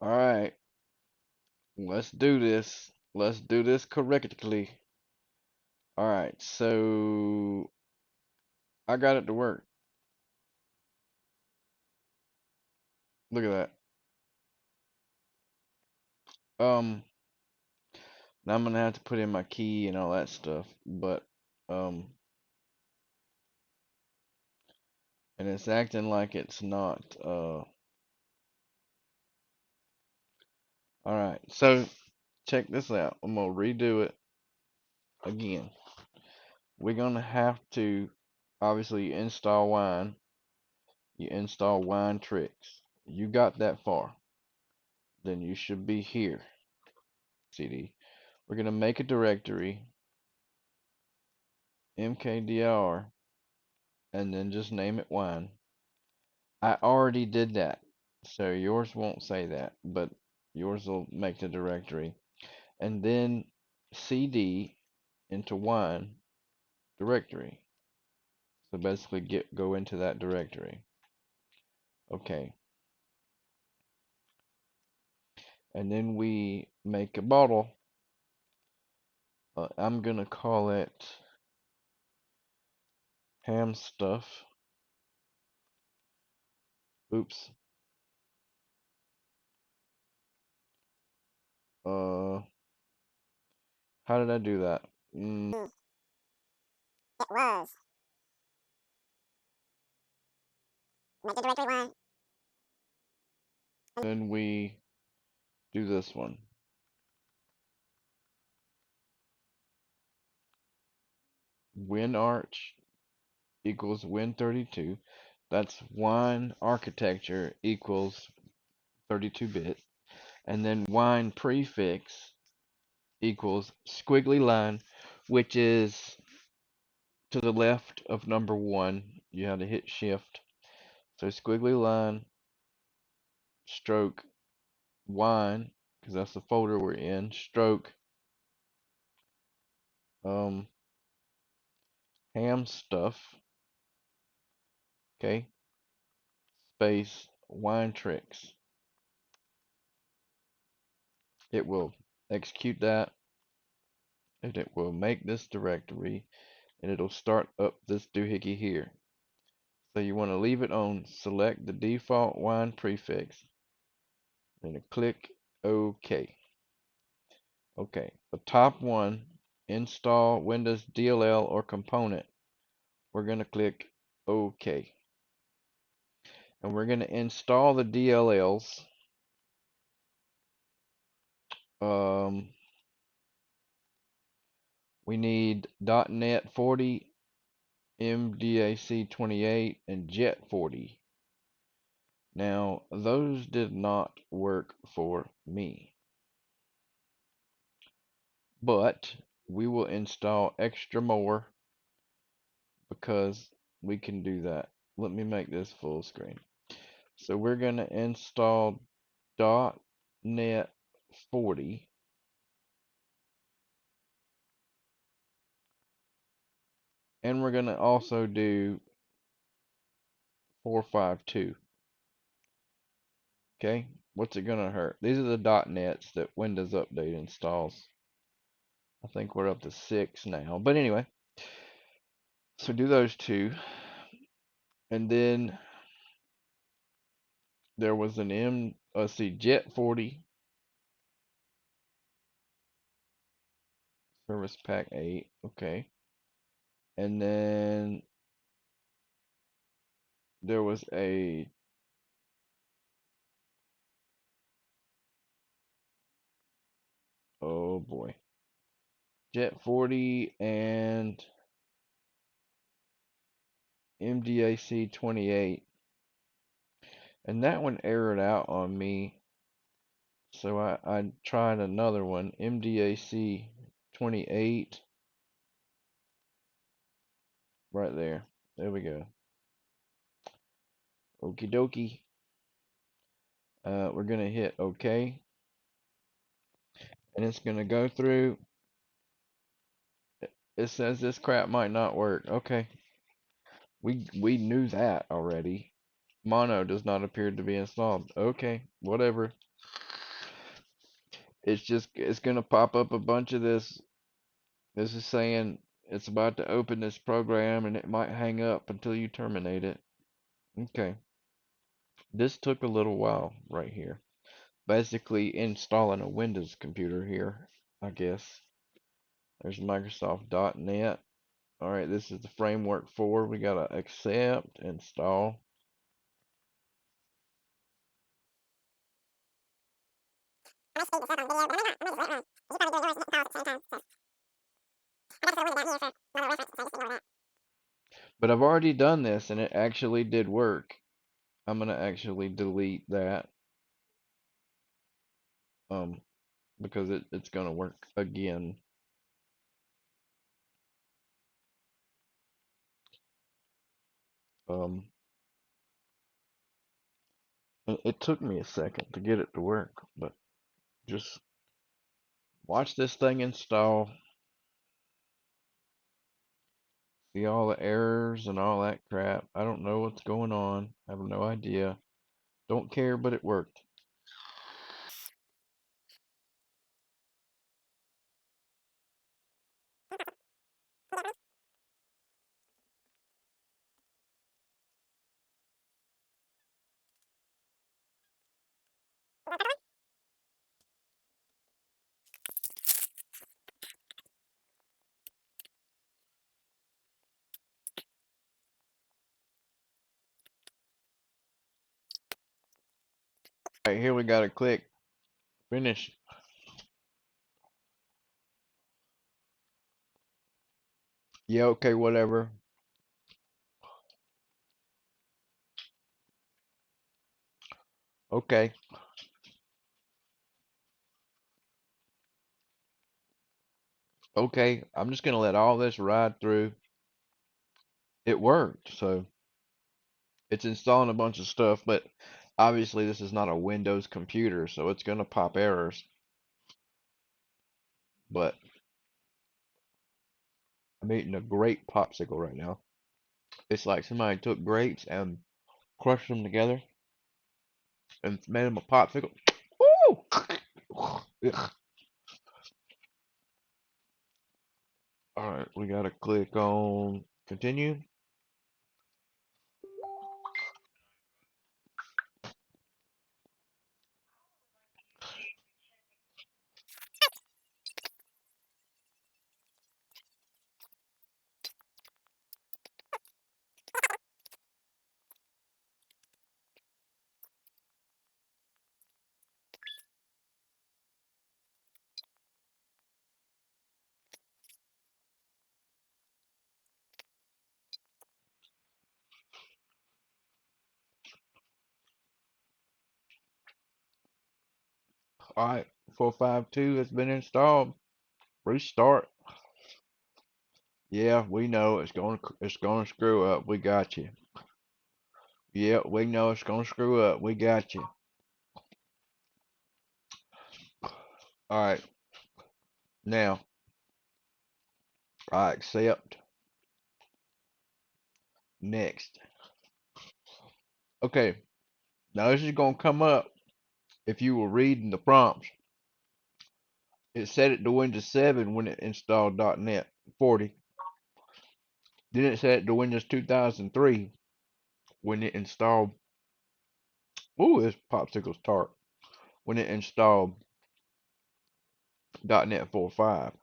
All right, let's do this. Let's do this correctly. All right, so I got it to work. Look at that. Now I'm gonna have to put in my key and all that stuff, but um, and it's acting like it's not. All right, so check this out. I'm gonna redo it again. We're gonna have to obviously install Wine. You install winetricks. You got that far, then you should be here. CD. We're gonna make a directory, mkdir, and then just name it wine. I already did that, so yours won't say that, but yours will make the directory. And then cd into wine directory. So basically go into that directory. Okay. And then we make a bottle. I'm gonna call it hamstuff. Oops. Uh, how did I do that? It was. Make the directory one. Then we do this one. WINEARCH equals Win32. That's wine architecture equals 32-bit. And then WINEPREFIX equals squiggly line, which is to the left of number 1. You have to hit shift. So squiggly line, stroke, wine, because that's the folder we're in, stroke, um, hamstuff, okay, space, winetricks. It will execute that, and it will make this directory, and it'll start up this doohickey here. So you want to leave it on, select the default wine prefix, and click OK. Okay, the top one, install Windows DLL or component. We're going to click OK. And we're going to install the DLLs. We need dotnet 40, MDAC 28, and Jet 40. Now, those did not work for me, but we will install extra more because we can do that. Let me make this full screen. So we're going to install .NET 40, and we're going to also do 452. Okay, what's it going to hurt? These are the .NETs that Windows Update installs. I think we're up to 6 now, but anyway, so do those two, and then there was an Jet 40, Service Pack 8, okay, and then there was a oh boy, Jet 40 and MDAC 28, and that one errored out on me, so I tried another one, MDAC 28, right there. There we go. Okie dokie. We're gonna hit OK, and it's gonna go through. It says this crap might not work. Okay, we knew that already. Mono does not appear to be installed. Okay, whatever. it's gonna pop up a bunch of this. This is saying it's about to open this program and it might hang up until you terminate it. Okay. This took a little while right here. Basically installing a Windows computer here, I guess. There's Microsoft.NET. Alright, this is the framework for. We gotta accept, install. I might speed this up on video, but I might not. I might just wait on. You should probably do yours and hit pause at the same time. So I got this little window down here for another reference, so just ignore that. But I've already done this and it actually did work. I'm gonna actually delete that. Um, because it's gonna work again. Um, it took me a second to get it to work, but just watch this thing install. See all the errors and all that crap. I don't know what's going on. I have no idea. Don't care, but it worked. Alright, here we gotta click finish. Yeah, okay, whatever. Okay. Okay, I'm just gonna let all this ride through. It worked, so it's installing a bunch of stuff, but obviously this is not a Windows computer, so it's gonna pop errors. But I'm eating a grape popsicle right now. It's like somebody took grapes and crushed them together and made them a popsicle. Woo! Ugh. Alright, we gotta click on continue. Alright, 452 has been installed. Restart. Yeah, we know it's gonna screw up. We got you. Yeah, we know it's gonna screw up. We got you. Alright, now I accept. Next. Okay, now this is gonna come up if you were reading the prompts. It set it to Windows 7 when it installed .NET 40. Then it set it to Windows 2003 when it installed. Ooh, this popsicle's tart. When it installed .NET 4.5.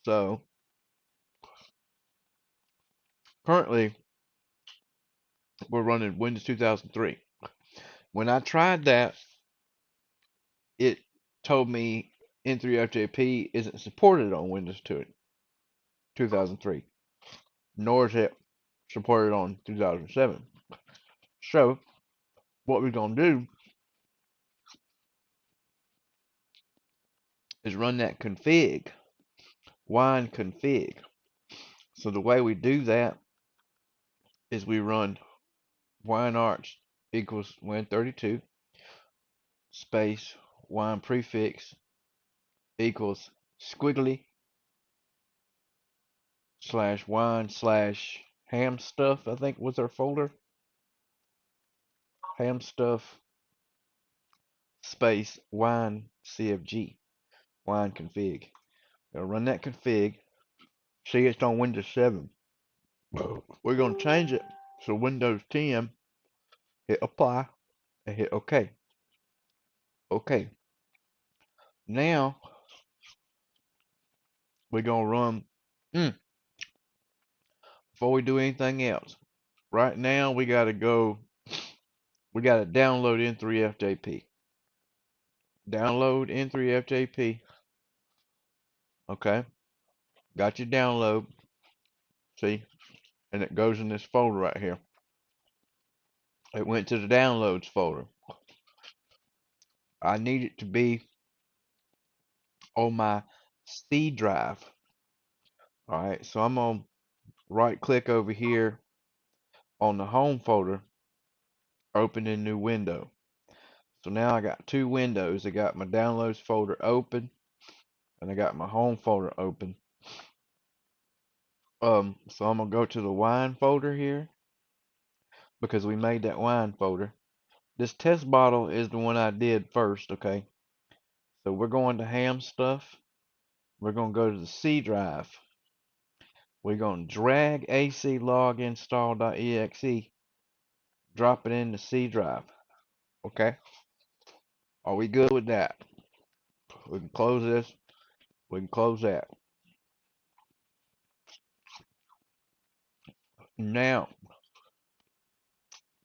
So currently we're running Windows 2003. When I tried that, it told me N3FJP isn't supported on Windows 2003, nor is it supported on 2007. So what we're gonna do is run that config, winecfg. So the way we do that is we run WINEARCH equals win32 space wineprefix equals squiggly slash wine slash hamstuff, I think was our folder. Hamstuff space winecfg, winecfg. Gonna run that config. See, it's on Windows 7. We're gonna change it to Windows 10. Hit apply and hit OK. Okay. Now we're gonna run. Before we do anything else, right now we gotta go. We gotta download N3FJP. Download N3FJP. Okay. Got your download. See, and it goes in this folder right here. It went to the downloads folder. I need it to be on my C drive. Alright, so I'm gonna right click over here on the home folder, open a new window. So now I got two windows. I got my downloads folder open and I got my home folder open. So I'm gonna go to the wine folder here because we made that wine folder. This test bottle is the one I did first, okay? So we're going to hamstuff. We're gonna go to the C drive. We're gonna drag acloginstall.exe, drop it in the C drive. Okay? Are we good with that? We can close this. We can close that. Now,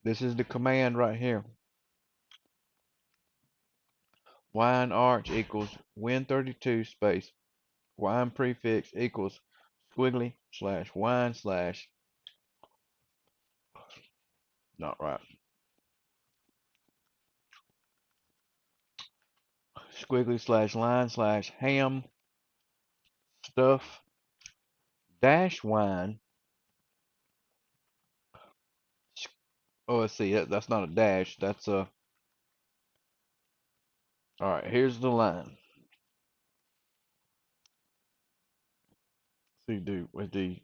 this is the command right here. WINEARCH equals win32 space WINEPREFIX equals squiggly slash wine slash, not right, squiggly slash line slash ham stuff dash wine. Oh, let's see, that's not a dash, that's a, alright, here's the line. See, dude, with the,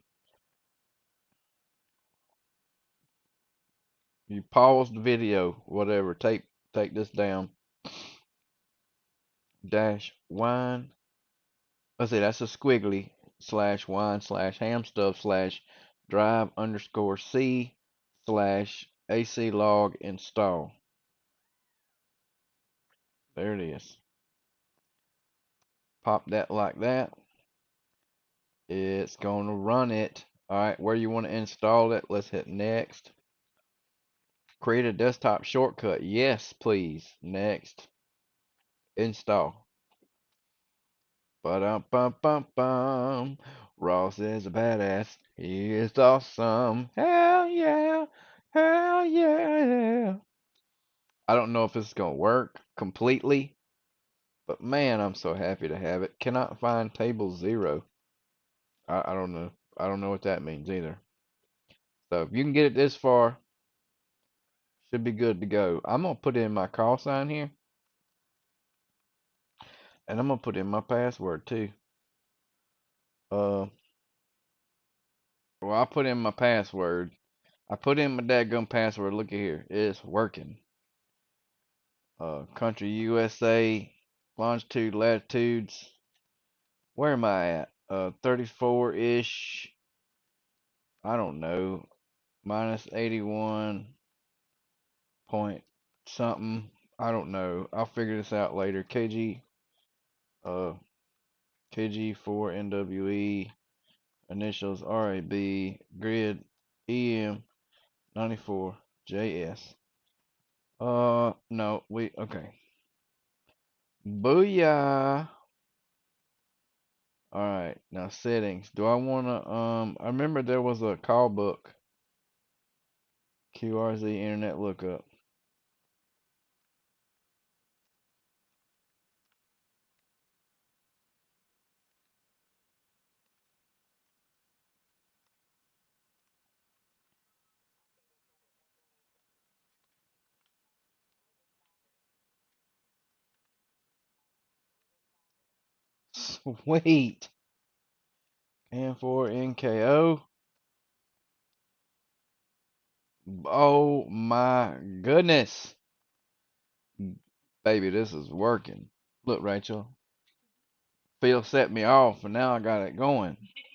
you pause the video, whatever, take this down, dash wine, let's see, that's a squiggly slash wine slash ham stuff slash drive underscore C slash ACLOG install. There it is. Pop that like that. It's going to run it. Alright, where you want to install it, let's hit next. Create a desktop shortcut. Yes, please. Next. Install. Ba-dum-bum-bum-bum. Ross is a badass. He is awesome. Hell yeah. Hell yeah. I don't know if it's going to work completely, but man, I'm so happy to have it. Cannot find table 0. I don't know. I don't know what that means either. So if you can get it this far, should be good to go. I'm going to put in my call sign here. And I'm going to put in my password too. Well, I put in my password. I put in my dadgum password. Look at here. It's working. Country USA, longitude, latitudes. Where am I at? 34-ish. I don't know. Minus 81 point something. I don't know. I'll figure this out later. KG. KG4NWE. Initials RAB. Grid EM94JS. No, okay. Booyah. Alright, now settings. Do I wanna, I remember there was a call book. QRZ internet lookup. Sweet. N4NKO. Oh my goodness. Baby, this is working. Look, Rachel. Phil set me off, and now I got it going.